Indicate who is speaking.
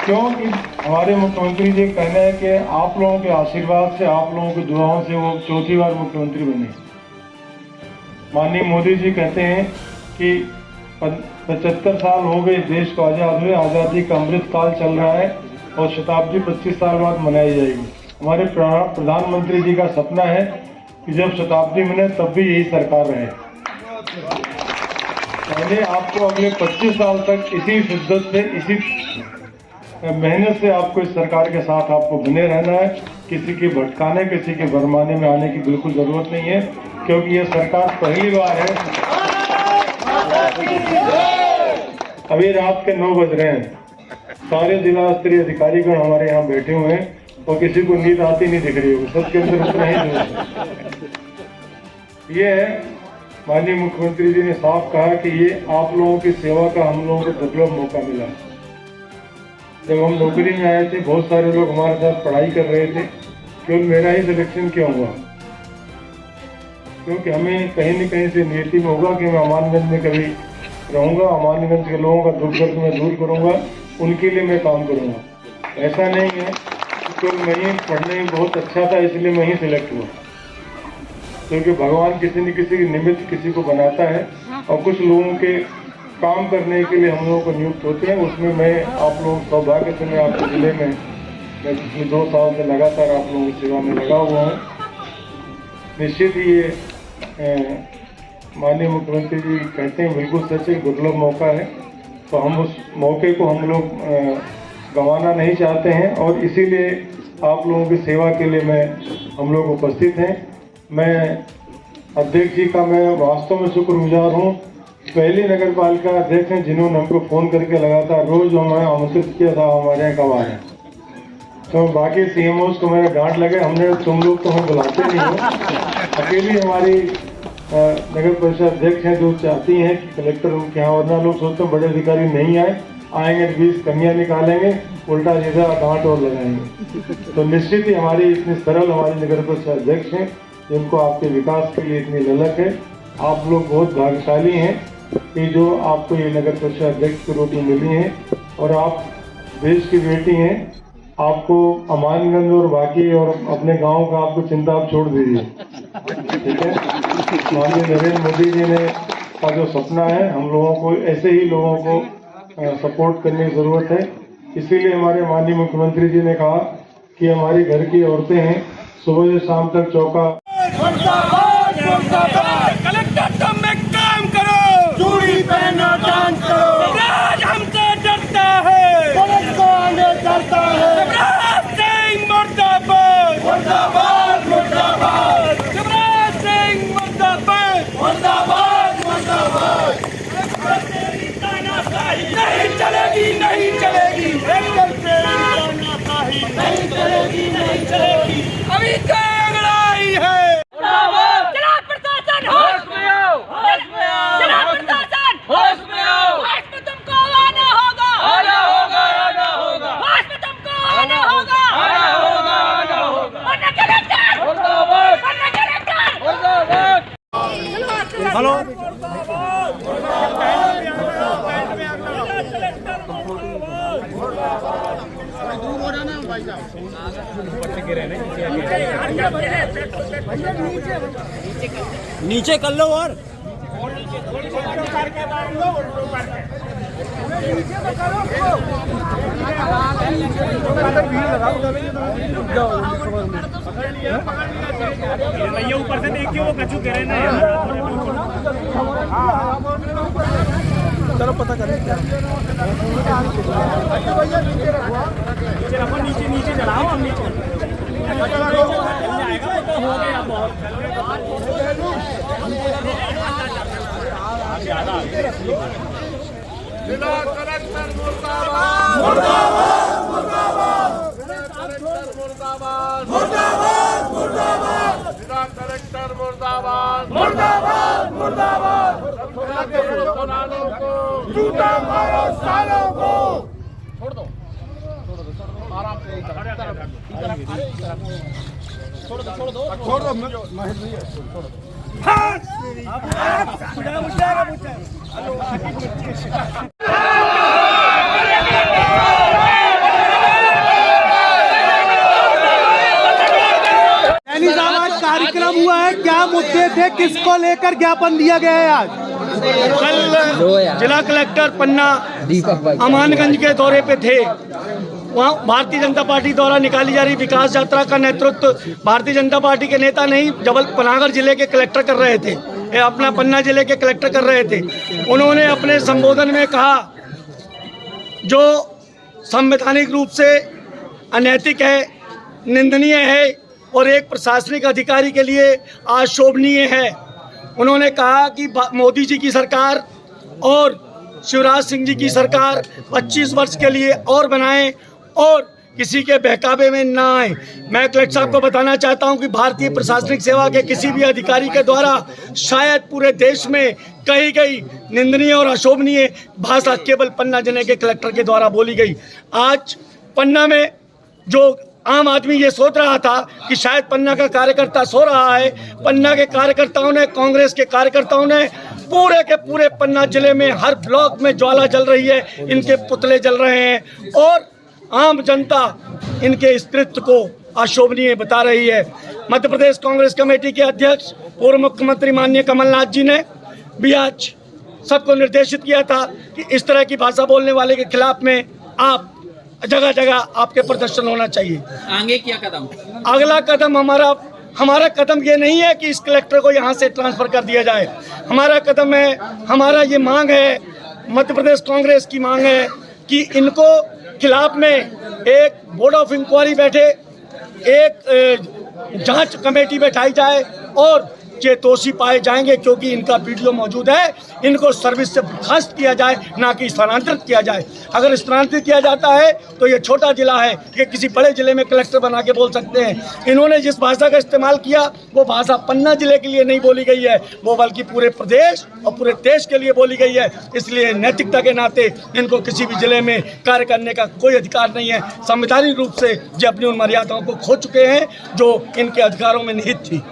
Speaker 1: क्योंकि हमारे मुख्यमंत्री जी कहना है कि आप लोगों के आशीर्वाद से, आप लोगों की दुआओं से वो चौथी बार मुख्यमंत्री बने। माननीय मोदी जी कहते हैं कि 75 साल हो गए देश को आज़ाद हुए, आज़ादी का अमृत काल चल रहा है और शताब्दी 25 साल बाद मनाई जाएगी। हमारे प्रधानमंत्री जी का सपना है कि जब शताब्दी बने तब भी यही सरकार रहे। पहले आपको अगले 25 साल तक इसी शिद्दत से, इसी मेहनत से आपको इस सरकार के साथ आपको बने रहना है। किसी के भटकाने, किसी के भरमाने में आने की बिल्कुल जरूरत नहीं है, क्योंकि ये सरकार पहली बार है। अभी रात के 9 बज रहे हैं, सारे जिला स्तरीय अधिकारीगण हमारे यहाँ बैठे हुए हैं और किसी को नींद आती नहीं दिख रही होगी, सबके अंदर उतना ही जोश है। ये है, माननीय मुख्यमंत्री जी ने साफ कहा कि ये आप लोगों की सेवा का हम लोगों को दुर्लभ मौका मिला। जब हम नौकरी में आए थे, बहुत सारे लोग हमारे साथ पढ़ाई कर रहे थे, केवल मेरा ही सिलेक्शन क्यों हुआ? क्योंकि हमें कहीं न कहीं से नियति में होगा कि मैं अमानगंज में कभी रहूंगा, अमानगंज के लोगों का दुख दर्द में दूर करूंगा, उनके लिए मैं काम करूंगा। ऐसा नहीं है कि केवल मैं ही पढ़ने में बहुत अच्छा था इसलिए मैं ही सिलेक्ट हुआ, क्योंकि भगवान किसी न किसी के निमित्त किसी को बनाता है और कुछ लोगों के काम करने के लिए हम लोगों को नियुक्त होते हैं। उसमें मैं आप लोगों सौभाग्य से मैं आपके जिले में मैं पिछले 2 साल से लगातार आप लोगों की सेवा में लगा हुआ हूँ। निश्चित ही ये माननीय मुख्यमंत्री जी कहते हैं बिल्कुल सच है, दुर्लभ मौका है, तो हम उस मौके को हम लोग गंवाना नहीं चाहते हैं और इसीलिए आप लोगों की सेवा के लिए हम लोग उपस्थित हैं। मैं अध्यक्ष जी का मैं वास्तव में शुक्रगुजार हूँ। पहली नगर पालिका अध्यक्ष हैं जिन्होंने हमको फ़ोन करके लगातार रोज हमें आमंत्रित किया था हमारे यहाँ कब आए। तो बाकी CMOs को मेरा डांट लगे, हमने तुम लोग तो हम बुलाते नहीं हो, अकेली हमारी नगर परिषद अध्यक्ष हैं जो चाहती हैं कि कलेक्टर उनके यहाँ, वरना लोग सोचते हैं बड़े अधिकारी नहीं आएंगे 20 कमियाँ निकालेंगे, उल्टा सीधा डांट और लगाएंगे। तो निश्चित ही हमारी इतनी सरल हमारी नगर परिषद अध्यक्ष हैं जिनको आपके विकास के लिए इतनी ललक है। आप लोग बहुत भाग्यशाली हैं कि जो आपको ये नगर परिषद अध्यक्ष के रूप में मिली हैं और आप देश की बेटी हैं। आपको अमानगंज और बाकी और अपने गांव का आपको चिंता आप छोड़ दीजिए, ठीक है। माननीय नरेंद्र मोदी जी ने का जो सपना है, हम लोगों को ऐसे ही लोगों को सपोर्ट करने की जरूरत है। इसीलिए हमारे माननीय मुख्यमंत्री जी ने कहा कि हमारी घर की औरतें हैं, सुबह से शाम तक चौका
Speaker 2: कलेक्टर तुम में काम करो, चूड़ी पहनो, डांस करो, राज हमसे डरता है, पुलिस को आगे डरता है। शिवराज सिंह मुर्दाबाद, मुर्दाबाद, मुर्दाबाद, शिवराज सिंह मुर्दाबाद, मुर्दाबाद, मुर्दाबाद। नहीं चलेगी, नहीं चलेगी, एकदम से तानाशाही नहीं चलेगी, नहीं चलेगी। अभी क्या लड़ाई है?
Speaker 3: हेलो नीचे कर लो और
Speaker 4: भैया ऊपर से देखिए वो कचू कह रहे ना यार।
Speaker 3: चलो पता करें
Speaker 4: नीचे नीचे चलाओ, हम नीचे हो गया बहुत ज्यादा।
Speaker 2: जिला कलेक्टर मुर्दाबाद, मुर्दाबाद, मुर्दाबाद, मुर्दाबाद, मुर्दाबाद, मुर्दाबाद, जिला कलेक्टर मुर्दाबाद, मुर्दाबाद, मुर्दाबाद, सुनालों को झूठा मारो, सालों को छोड़ दो, आराम से छोड़ दो महेश भैया छोड़ दो।
Speaker 3: मुद्दे थे, किसको लेकर ज्ञापन दिया गया है आज?
Speaker 5: कल जिला कलेक्टर पन्ना अमानगंज के दौरे पे थे। वहाँ भारतीय जनता पार्टी द्वारा निकाली जा रही विकास यात्रा का नेतृत्व भारतीय जनता पार्टी के नेता नहीं, पनागढ़ जिले के कलेक्टर कर रहे थे, ये अपना पन्ना जिले के कलेक्टर कर रहे थे। उन्होंने अपने संबोधन में कहा जो संवैधानिक रूप से अनैतिक है, निंदनीय है और एक प्रशासनिक अधिकारी के लिए अशोभनीय है। उन्होंने कहा कि मोदी जी की सरकार और शिवराज सिंह जी की सरकार 25 वर्ष के लिए और बनाएं और किसी के बहकावे में ना आए। मैं कलेक्टर साहब को बताना चाहता हूं कि भारतीय प्रशासनिक सेवा के किसी भी अधिकारी के द्वारा शायद पूरे देश में कही गई निंदनीय और अशोभनीय भाषा केवल पन्ना जिले के कलेक्टर के द्वारा बोली गई। आज पन्ना में जो आम आदमी ये सोच रहा था कि शायद पन्ना का कार्यकर्ता सो रहा है, पन्ना के कार्यकर्ताओं ने, कांग्रेस के कार्यकर्ताओं ने पूरे के पूरे पन्ना जिले में हर ब्लॉक में ज्वाला जल रही है, इनके पुतले जल रहे हैं और आम जनता इनके इस कृत्य को अशोभनीय बता रही है। मध्य प्रदेश कांग्रेस कमेटी के अध्यक्ष पूर्व मुख्यमंत्री माननीय कमलनाथ जी ने भी आज सबको निर्देशित किया था कि इस तरह की भाषा बोलने वाले के खिलाफ में आप जगह जगह आपके प्रदर्शन होना चाहिए।
Speaker 6: आगे क्या कदम?
Speaker 5: अगला कदम हमारा कदम ये नहीं है कि इस कलेक्टर को यहाँ से ट्रांसफर कर दिया जाए। हमारा कदम है, हमारा ये मांग है, मध्य प्रदेश कांग्रेस की मांग है कि इनको खिलाफ में एक बोर्ड ऑफ इंक्वायरी बैठे, एक जांच कमेटी बैठाई जाए और ये दोषी पाए जाएंगे क्योंकि इनका वीडियो मौजूद है, इनको सर्विस से बर्खास्त किया जाए, ना कि स्थानांतरित किया जाए। अगर स्थानांतरित किया जाता है तो ये छोटा जिला है, ये किसी बड़े जिले में कलेक्टर बना के बोल सकते हैं। इन्होंने जिस भाषा का इस्तेमाल किया वो भाषा पन्ना जिले के लिए नहीं बोली गई है, वो बल्कि पूरे प्रदेश और पूरे देश के लिए बोली गई है। इसलिए नैतिकता के नाते इनको किसी भी जिले में कार्य करने का कोई अधिकार नहीं है। संवैधानिक रूप से ये अपनी उन मर्यादाओं को खो चुके हैं जो इनके अधिकारों में निहित थी।